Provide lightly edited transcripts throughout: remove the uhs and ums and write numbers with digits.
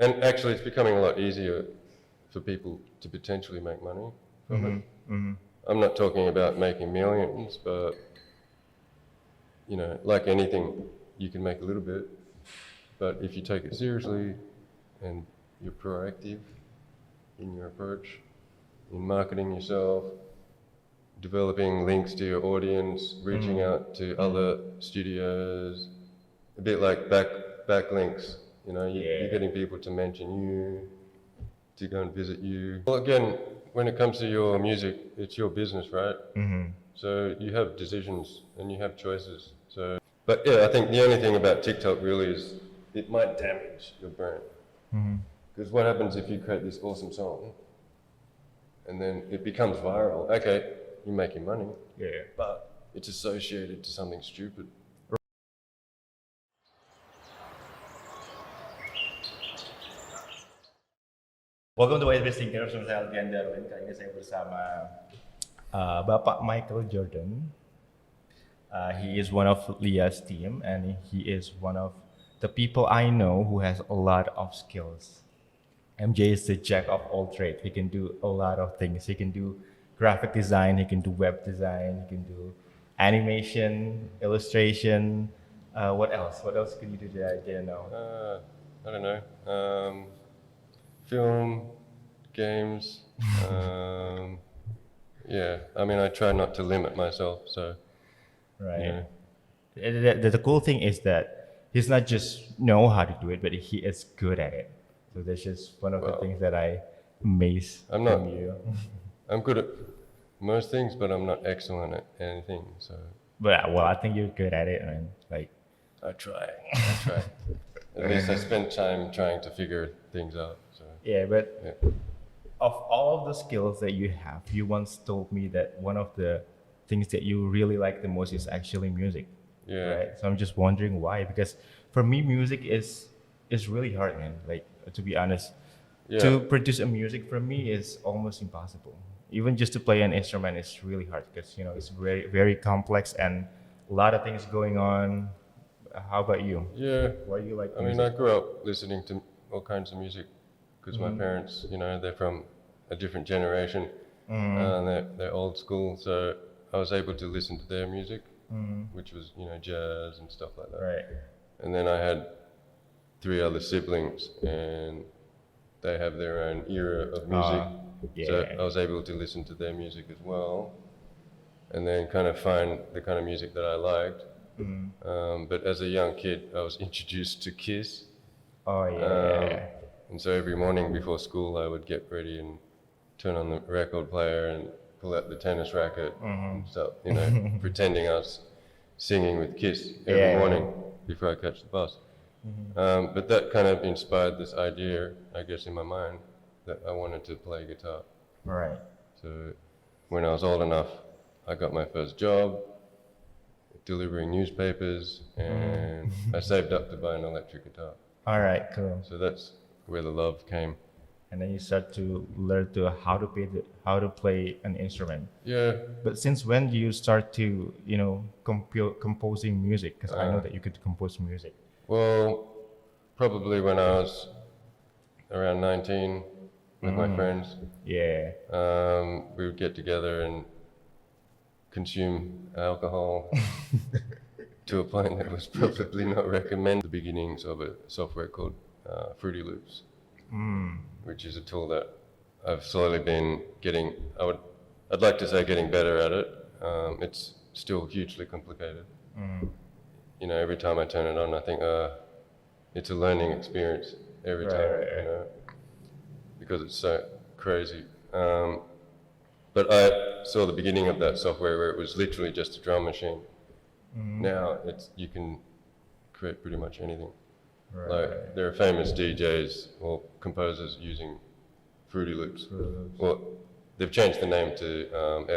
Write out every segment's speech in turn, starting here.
And actually, it's becoming a lot easier for people to potentially make money from it. I'm not talking about making millions, but like anything, you can make a little bit. But if you take it seriously and you're proactive in your approach, in marketing yourself, developing links to your audience, reaching out to other studios, a bit like backlinks. You're getting people to mention you, to go and visit you. Well, again, when it comes to your music, it's your business, right? So you have decisions and you have choices. But yeah, I think the only thing about TikTok really is it might damage your brand. Because what happens if you create this awesome song and then it becomes viral? Okay, you're making money, but it's associated to something stupid. Welcome to WHITESPACE Thinker, bersama saya Aldrian. Kali ini saya bersama Bapak Michael Jordan. He is one of Leah's team, and he is one of the people I know who has a lot of skills. MJ is the jack of all trades. He can do a lot of things. He can do graphic design, he can do web design, he can do animation, illustration. What else? What else can you do that I didn't know? I don't know. Film, games. Yeah, I mean, I try not to limit myself, so. Right. The cool thing is that he's not just know how to do it, but he is good at it. So that's just one of the things that I amaze from you. I'm good at most things, but I'm not excellent at anything. So. But I think you're good at it, man. Like. I try. At least I spend time trying to figure things out. So. Yeah, but of all of the skills that you have, you once told me that one of the things that you really like the most is actually music. Yeah. Right. So I'm just wondering why, because for me, music is really hard, man. Like, to be honest, to produce a music for me is almost impossible. Even just to play an instrument is really hard because it's very, very complex and a lot of things going on. How about you? Yeah. Why do you like music? I mean, I grew up listening to all kinds of music because my parents, they're from a different generation and they're old school. So I was able to listen to their music, which was, jazz and stuff like that. Right. And then I had 3 other siblings and they have their own era of music. So I was able to listen to their music as well and then kind of find the kind of music that I liked. But as a young kid, I was introduced to Kiss. Oh, yeah. And so every morning before school, I would get ready and turn on the record player and pull out the tennis racket and start, pretending I was singing with Kiss every morning before I catch the bus. But that kind of inspired this idea, I guess, in my mind that I wanted to play guitar. Right. So when I was old enough, I got my first job delivering newspapers and I saved up to buy an electric guitar. All right, cool. So that's where the love came. And then you start to learn how to play an instrument. Yeah. But since when do you start to composing music? Because I know that you could compose music. Well, probably when I was around 19 with my friends. Yeah. We would get together and consume alcohol to a point that was probably not recommended. The beginnings of a software called Fruity Loops, which is a tool that I've slowly been getting. I'd like to say getting better at it. It's still hugely complicated. Every time I turn it on, I think it's a learning experience every time. Because it's so crazy. But I saw the beginning of that software where it was literally just a drum machine. Now you can create pretty much anything. Right. Like there are famous DJs or composers using Fruity Loops. Well, they've changed the name to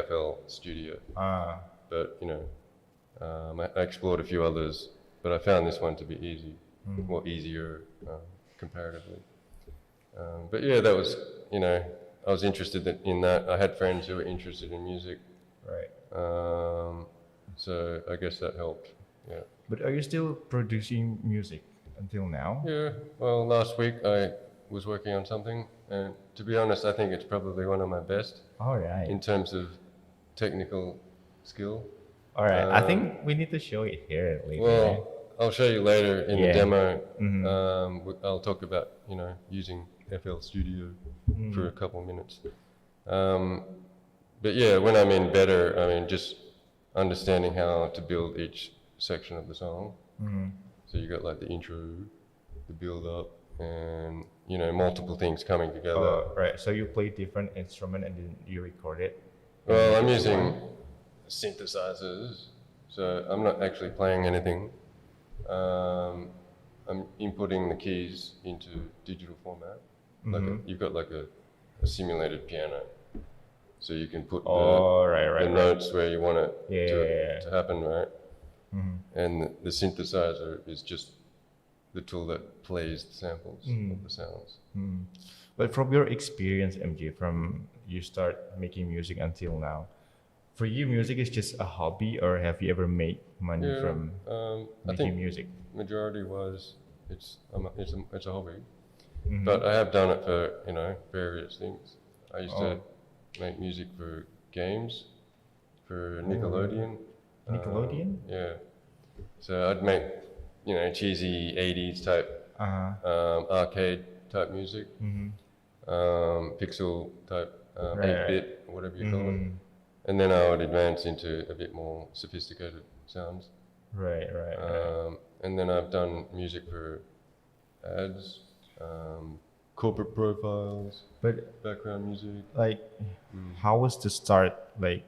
FL Studio. But I explored a few others, but I found this one to be easier comparatively. But yeah, that was I was interested in that. I had friends who were interested in music. Right. So I guess that helped. Yeah. But are you still producing music until now? Yeah. Well, last week I was working on something, and to be honest, I think it's probably one of my best All right. in terms of technical skill. All right. I think we need to show it here later. right? Well, I'll show you later in the Yeah. demo. Mm-hmm. I'll talk about using FL Studio Mm-hmm. for a couple of minutes. But yeah, when I mean better, I mean just understanding how to build each section of the song. Mm-hmm. So you got like the intro, the build up, and multiple things coming together. Right. So you play different instrument and then you record it. Well, I'm using synthesizers, so I'm not actually playing anything. I'm inputting the keys into digital format. Like you've got like a simulated piano, so you can put the notes where you want it to happen, right? And the synthesizer is just the tool that plays the samples of the sounds. But from your experience, MJ, from you start making music until now, for you, music is just a hobby, or have you ever made money from I making think music? majority was it's a hobby, but I have done it for various things. I used to make music for games, for Nickelodeon. Nickelodeon? Yeah, so I'd make cheesy 80s type arcade type music, pixel type 8-bit, whatever you call it. And then I would advance into a bit more sophisticated sounds. Right. And then I've done music for ads, corporate profiles, But background music. like, how was the start? Like,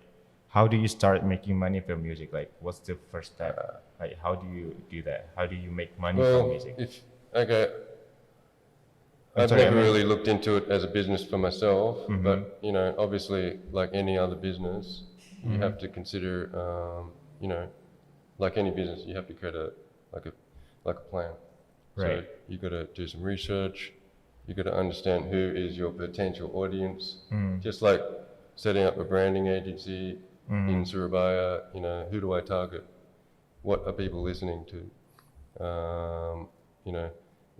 how do you start making money from music? Like, what's the first step? Like, how do you do that? How do you make money from music? I've never really looked into it as a business for myself, but obviously, like any other business, you have to consider, like any business, you have to create a plan. Right. So you got to do some research. You got to understand who is your potential audience. Just like setting up a branding agency in Surabaya, who do I target? What are people listening to?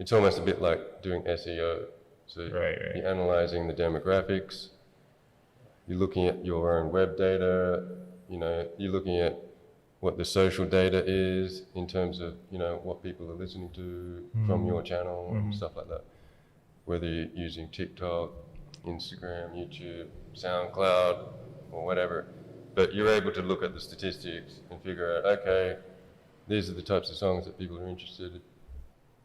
It's almost a bit like doing SEO. So you're analyzing the demographics, you're looking at your own web data, you're looking at what the social data is in terms of, what people are listening to from your channel and stuff like that. Whether you're using TikTok, Instagram, YouTube, SoundCloud, or whatever. But you're able to look at the statistics and figure out, okay, these are the types of songs that people are interested in.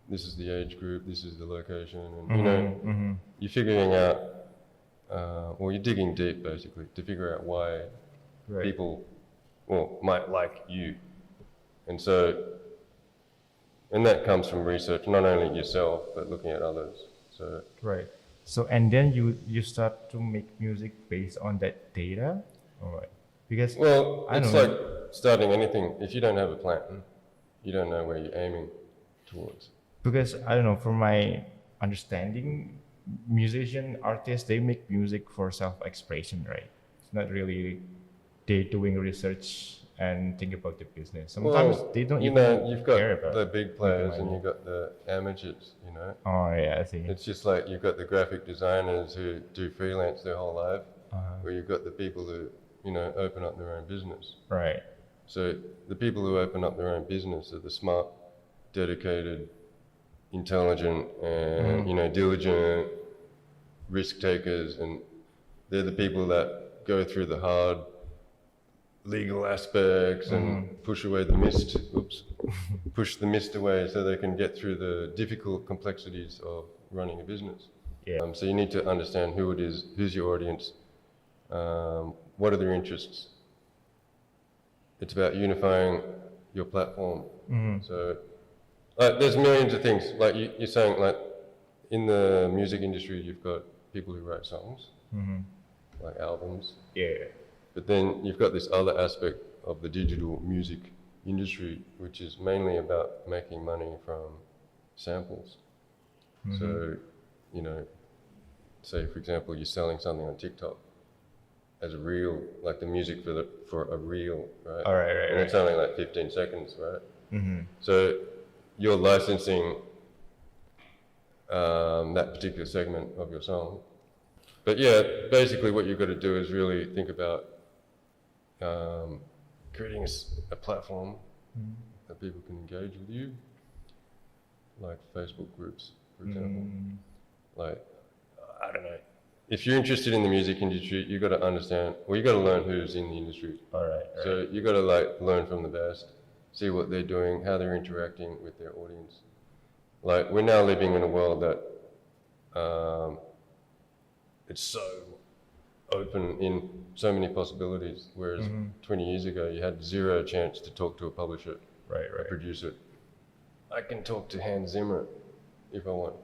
This is the age group, this is the location, and you're figuring out, or you're digging deep basically to figure out why people might like you. And that comes from research, not only yourself, but looking at others. So and then you start to make music based on that data, or because it's like starting anything. If you don't have a plan, you don't know where you're aiming towards. Because I don't know, from my understanding, musician artists, they make music for self-expression, right? It's not really they doing research and think about the business. Sometimes they don't even you've got care about the big players and you've got the amateurs, Oh yeah, I see. It's just like you've got the graphic designers who do freelance their whole life, where you've got the people who, open up their own business. Right. So the people who open up their own business are the smart, dedicated, intelligent, and diligent risk takers, and they're the people that go through the hard legal aspects and push away the mist. Push the mist away so they can get through the difficult complexities of running a business. So you need to understand who it is, who's your audience, what are their interests. It's about unifying your platform. So there's millions of things. Like you're saying, like in the music industry, you've got people who write songs, like albums. But then you've got this other aspect of the digital music industry, which is mainly about making money from samples. So, say for example, you're selling something on TikTok as a reel, like the music for a reel, right? And it's only like 15 seconds, right? So you're licensing that particular segment of your song. But yeah, basically what you've got to do is really think about creating a platform that people can engage with you, like Facebook groups, for example. Like, I don't know. If you're interested in the music industry, you got to understand, well, you got to learn who's in the industry. All right. So you got to like learn from the best, see what they're doing, how they're interacting with their audience. Like, we're now living in a world that it's so open in so many possibilities, whereas 20 years ago you had zero chance to talk to a publisher, a producer. I can talk to Hans Zimmer if I want.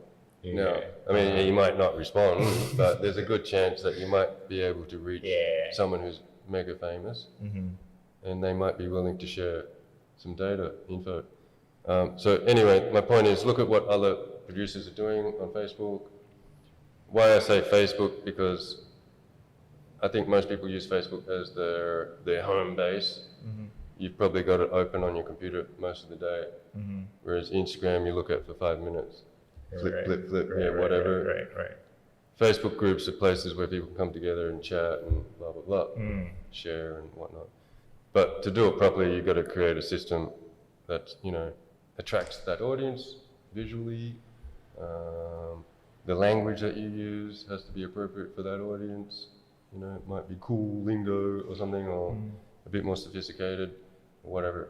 Yeah. Now, I mean, you might not respond, but there's a good chance that you might be able to reach someone who's mega famous, and they might be willing to share some data, info. So anyway, my point is, look at what other producers are doing on Facebook. Why I say Facebook, because I think most people use Facebook as their home base. You've probably got it open on your computer most of the day, whereas Instagram you look at for 5 minutes. Flip, whatever. Right. Facebook groups are places where people come together and chat and blah, blah, blah, share and whatnot. But to do it properly, you've got to create a system that, attracts that audience visually. The language that you use has to be appropriate for that audience. It might be cool lingo or something, or a bit more sophisticated, or whatever,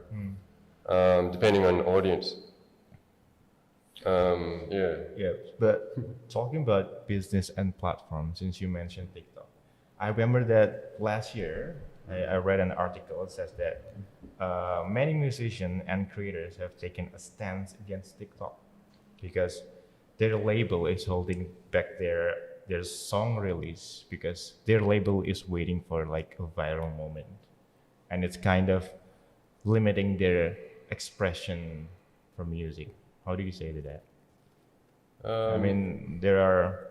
depending on the audience. Yeah, but talking about business and platform, since you mentioned TikTok, I remember that last year I read an article that says that many musicians and creators have taken a stance against TikTok because their label is holding back their song release because their label is waiting for like a viral moment, and it's kind of limiting their expression for music. How do you say to that? I mean, there are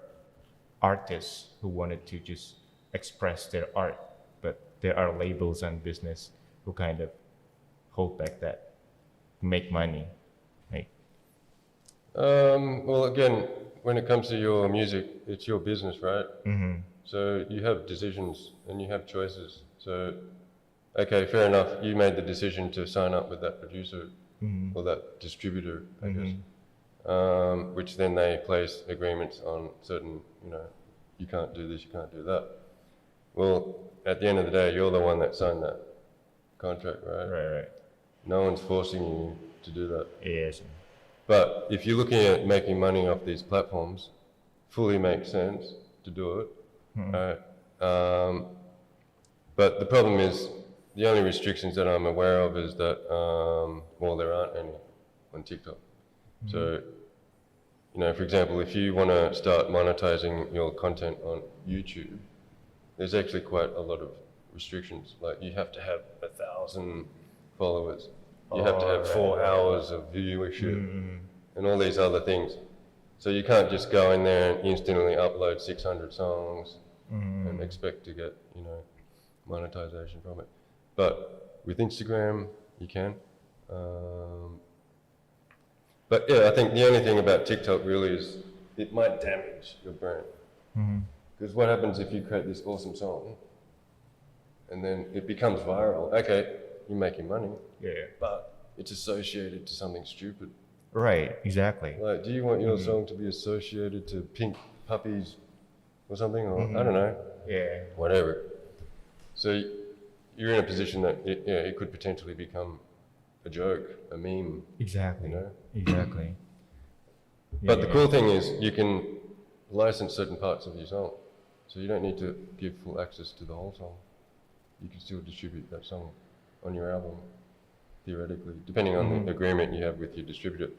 artists who wanted to just express their art, but there are labels and business who kind of hold back that, make money. Right? Well, again, when it comes to your music, it's your business, right? So you have decisions and you have choices. So, okay, fair enough. You made the decision to sign up with that producer or that distributor, I guess, which then they place agreements on certain, you can't do this, you can't do that. Well, at the end of the day, you're the one that signed that contract, right? Right. No one's forcing you to do that. Yes. But if you're looking at making money off these platforms, fully makes sense to do it. Right? But the problem is, the only restrictions that I'm aware of is that, there aren't any on TikTok. So, for example, if you want to start monetizing your content on YouTube, there's actually quite a lot of restrictions. Like, you have to have 1,000 followers. You have to have 4 hours of viewership and all these other things. So you can't just go in there and instantly upload 600 songs and expect to get, monetization from it. But with Instagram, you can. But yeah, I think the only thing about TikTok really is it might damage your brand. Because what happens if you create this awesome song and then it becomes viral? Okay, you're making money. Yeah. But it's associated to something stupid. Right, exactly. Like, do you want your song to be associated to pink puppies or something? Or I don't know. Yeah. Whatever. So you're in a position that it could potentially become a joke, a meme. Exactly. Exactly. But the cool thing is you can license certain parts of your song. So you don't need to give full access to the whole song. You can still distribute that song on your album, theoretically, depending on the agreement you have with your distributor.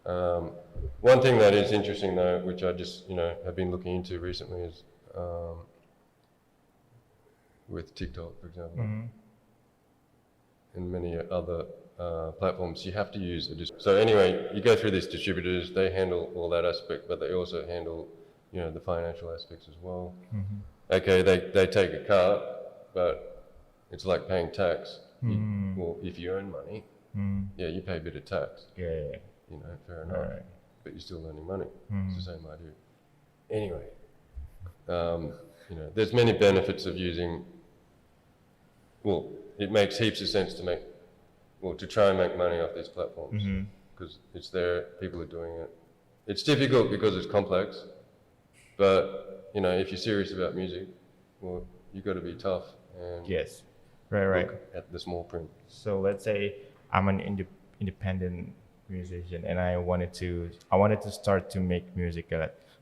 One thing that is interesting though, which I just, have been looking into recently is with TikTok, for example, and many other platforms, you have to use a distributor. So anyway, you go through these distributors, they handle all that aspect, but they also handle, the financial aspects as well. Okay, they take a cut, but it's like paying tax. Well, if you earn money, you pay a bit of tax. Yeah. Fair enough. Right. but you're still earning money. It's the same idea. Anyway, you know, there's many benefits of using. Well, it makes heaps of sense to try and make money off these platforms because it's there, people are doing it. It's difficult because it's complex, but you know, if you're serious about music, well, you've got to be tough and Yes. Right. look at the small print. So let's say I'm an independent musician and I wanted to start to make music.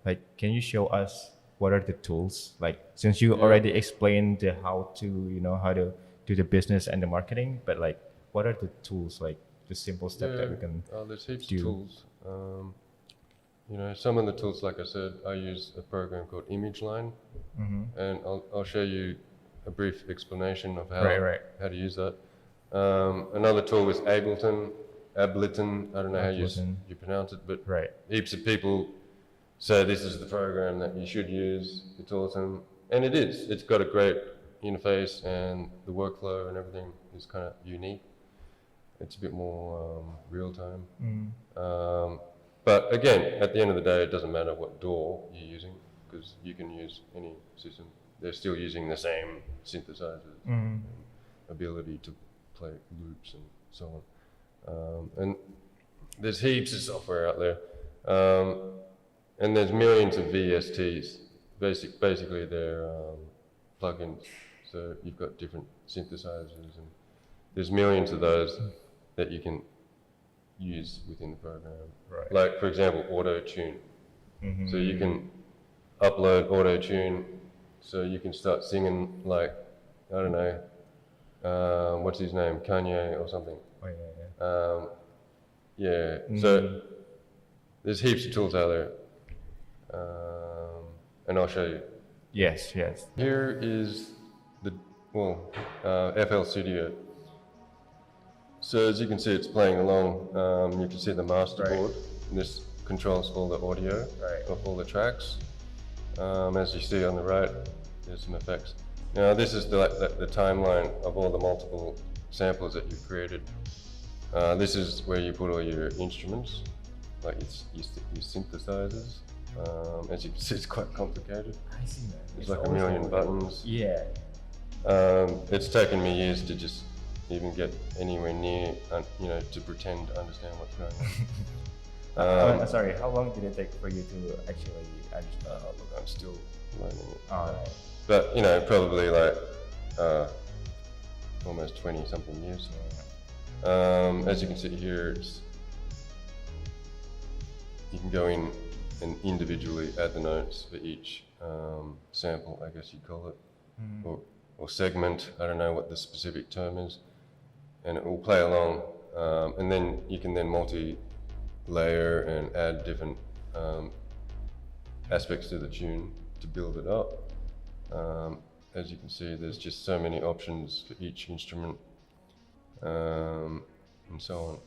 Like, can you show us what are the tools? Like, since you already explained how to do the business and the marketing, but like, what are the tools? Like the simple step that we can there's heaps do. of tools. You know, some of the tools, like I said, I use a program called ImageLine, and I'll show you a brief explanation of how to use that. Another tool is Ableton. I don't know how you pronounce it, but heaps of people say this is the program that you should use. It's awesome, and it is. It's got a great interface, and the workflow and everything is kind of unique. It's a bit more real time. But again, at the end of the day, it doesn't matter what DAW you're using because you can use any system. They're still using the same synthesizers and ability to play loops and so on. And there's heaps of software out there. And there's millions of VSTs. Basically, they're plugins. So you've got different synthesizers, and there's millions of those that you can use within the program. Right. Like, for example, auto-tune. So you can upload auto-tune, so you can start singing like, I don't know, what's his name, Kanye or something. So there's heaps of tools out there, and I'll show you. Yes. Here is the FL Studio. So as you can see, it's playing along. You can see the master board. And this controls all the audio of all the tracks. As you see on the right, there's some effects. Now this is the timeline of all the multiple samples that you've created. This is where you put all your instruments, like your synthesizers. As you can see, it's quite complicated. I see that. There's like a million buttons. Yeah. It's taken me years to just even get anywhere near, to pretend to understand what's going on. Sorry, how long did it take for you to actually understand? Look, I'm still learning it. Alright. But, probably like almost 20-something years. As you can see here, you can go in and individually add the notes for each sample, I guess you'd call it, or segment. I don't know what the specific term is, and it will play along, and then you can then multi-layer and add different aspects to the tune to build it up. As you can see, there's just so many options for each instrument, and so on.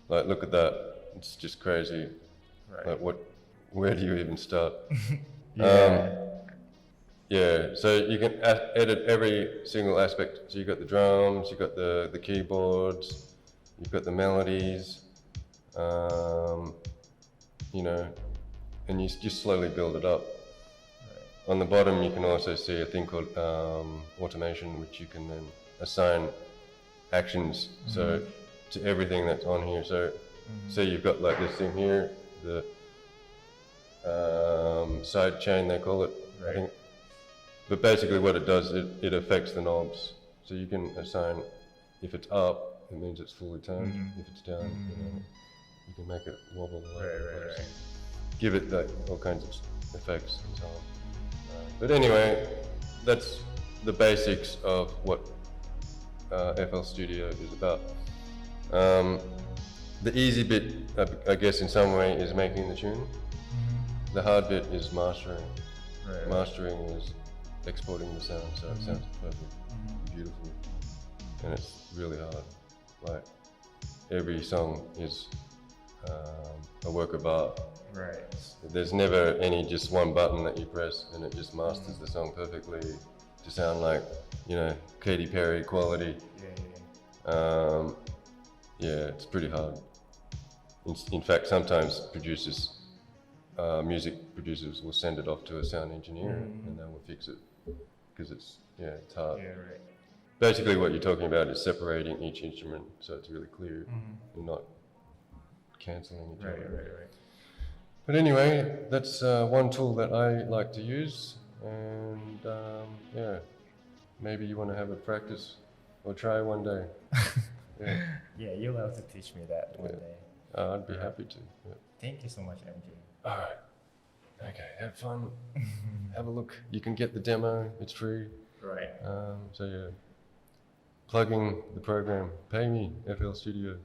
Like, look at that, it's just crazy. Like, where do you even start? So you can edit every single aspect. So you've got the drums, you've got the keyboards, you've got the melodies, and you just slowly build it up. On the bottom, you can also see a thing called automation, which you can then assign actions so to everything that's on here. So you've got like this thing here, the side chain they call it, I think. But basically what it does, it affects the knobs. So you can assign, if it's up, it means it's fully toned. If it's down, you can make it wobble. Give it all kinds of effects and so on. But anyway, that's the basics of what FL Studio is about. The easy bit, I guess in some way, is making the tune. The hard bit is mastering. Mastering is exporting the sound so it sounds perfect, beautiful, and it's really hard. Like, every song is a work of art. There's never just one button that you press and it just masters the song perfectly to sound like, Katy Perry quality. It's pretty hard. In fact, sometimes music producers will send it off to a sound engineer and they will fix it because it's hard. Yeah, right. Basically, what you're talking about is separating each instrument so it's really clear and not cancelling each other. Right. But anyway, that's one tool that I like to use, and maybe you want to have a practice or try one day. Yeah, you'll have to teach me that one day. I'd be happy to. Yeah. Thank you so much, MJ. All right. Okay, have fun. Have a look. You can get the demo. It's free. Right. Plugging the program. Pay me, FL Studio.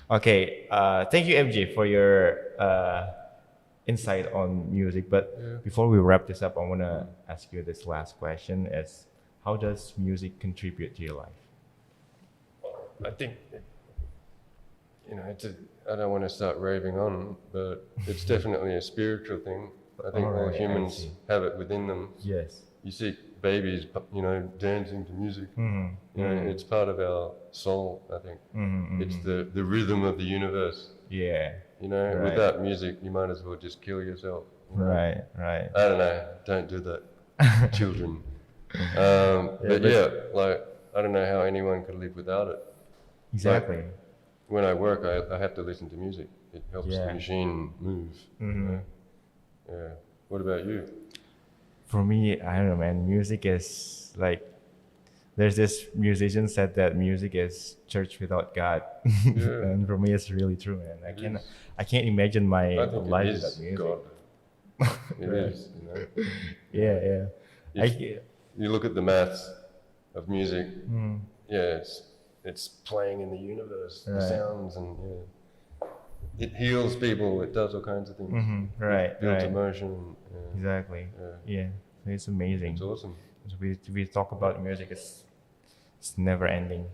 Okay. Thank you, MJ, for your insight on music. But before we wrap this up, I want to ask you this last question: Is how does music contribute to your life? I think, I don't want to start raving on, but it's definitely a spiritual thing. I think all humans have it within them. Yes. You see babies, dancing to music. It's part of our soul, I think. It's the rhythm of the universe. Yeah. Without music, you might as well just kill yourself. Right. I don't know. Don't do that, children. But I don't know how anyone could live without it. Exactly. Like, when I work, I have to listen to music. It helps the machine move. Yeah. What about you? For me, I don't know, man. Music is like, there's this musician said that music is church without God, and for me, it's really true, man. I can't imagine my life without music. God. It is. Yeah. You look at the maths of music. It's playing in the universe, the sounds, and it heals people. It does all kinds of things. Right. It builds emotion. Exactly. Yeah. It's amazing. It's awesome. So we talk about music, it's never ending.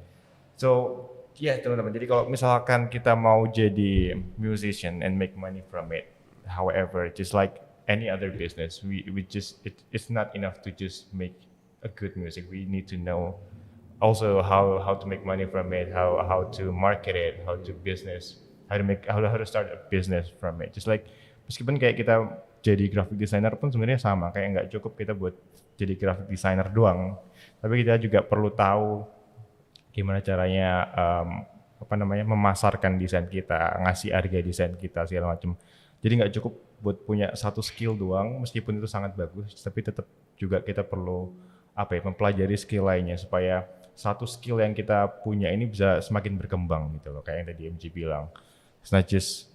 So teman-teman. Jadi kalau misalkan kita mau jadi musician and make money from it, however, just like any other business, it's not enough to just make a good music. We need to know also how to make money from it, how to market it, how to start a business from it. Just like meskipun kayak kita jadi graphic designer pun sebenarnya sama, kayak nggak cukup kita buat jadi graphic designer doang, tapi kita juga perlu tahu gimana caranya memasarkan desain kita, ngasih harga desain kita segala macam. Jadi nggak cukup buat punya satu skill doang, meskipun itu sangat bagus, tapi tetap juga kita perlu mempelajari skill lainnya supaya satu skill yang kita punya ini bisa semakin berkembang gitu loh, kayak yang tadi MJ bilang. It's not just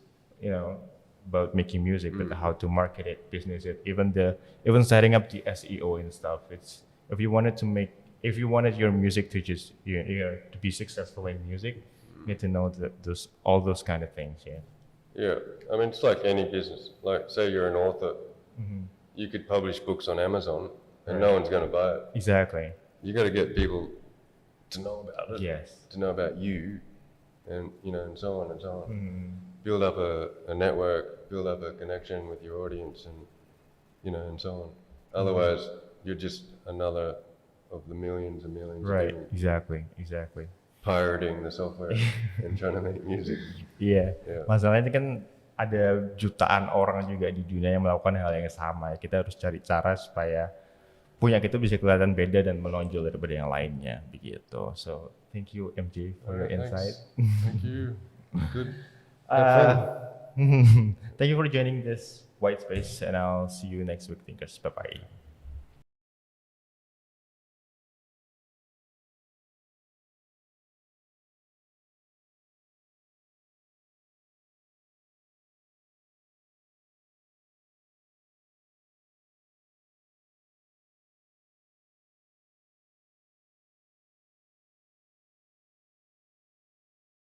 about making music, but how to market it, business it, even setting up the SEO and stuff. It's if you wanted your music to just to be successful in music, you need to know all those kind of things. Yeah, I mean, it's like any business. Like, say you're an author, you could publish books on Amazon, and no one's going to buy it. Exactly. You got to get people to know about it. Yes. To know about you, and and so on and so on. Build up a network, build up a connection with your audience, and so on. Otherwise, you're just another of the millions and millions. Right. Of Exactly. Pirating the software and trying to make music. Iya. Masalahnya kan ada jutaan orang juga di dunia yang melakukan hal yang sama. Kita harus cari cara supaya punya kita bisa kelihatan beda dan menonjol daripada yang lainnya, begitu. So, thank you MJ for your insight. Thank you. Good. Thank you for joining this white space, and I'll see you next week, thinkers. Bye bye.